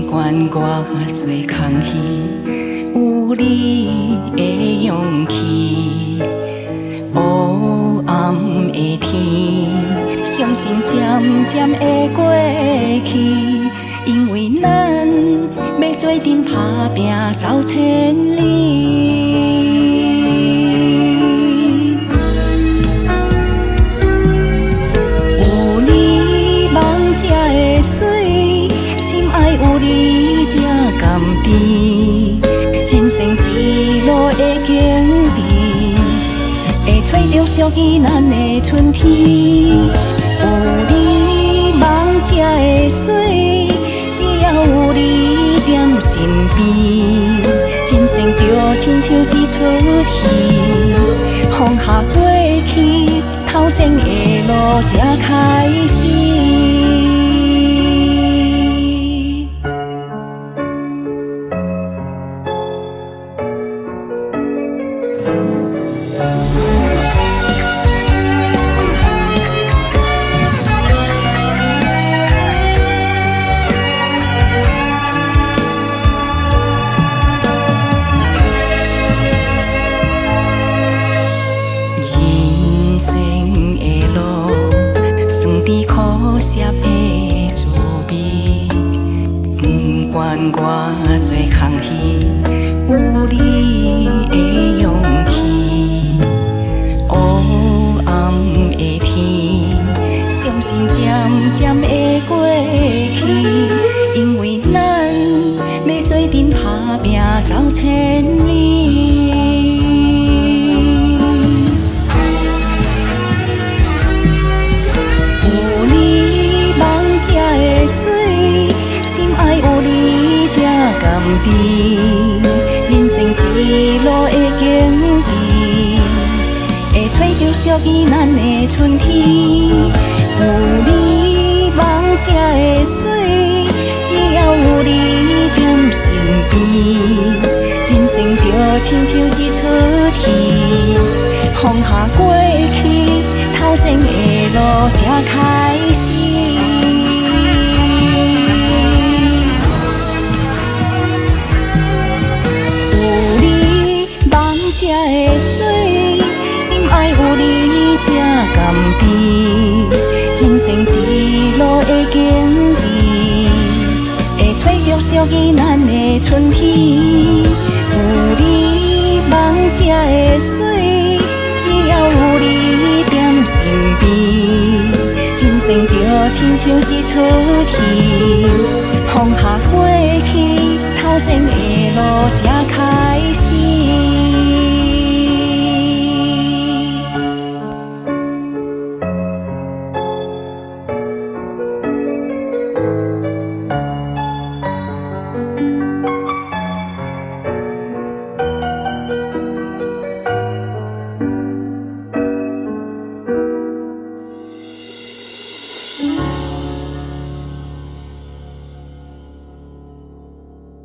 管我做空虚，有你的勇气。黑暗的天，相信渐渐会过去，因为咱要做阵打拼走千里。有你梦才会水，心爱有你才甘甜，人生一路的经历，会找到属于咱的春天。有你梦才会水，只要有你踮身边，人生就亲像一出戏，放下过去，头前的路才开始。人生的路，酸甜苦涩的滋味，不管我做空虚，有你的勇气。黑暗的天，相信渐渐会过去，因为咱要做阵打拼走千里。心爱有你才甘甜，人生一路的经历，会找到属于咱的春天。有你梦才会水，只要有你踮身边，人生就亲像一出戏，放下过去，头前的路才开始。才会水，心爱有你才甘甜，人生一路的经历，会找到属于咱的春天。有你梦才会水，只要有你踮身边，人生就亲像一出戏，放下过去，头前的路才开始。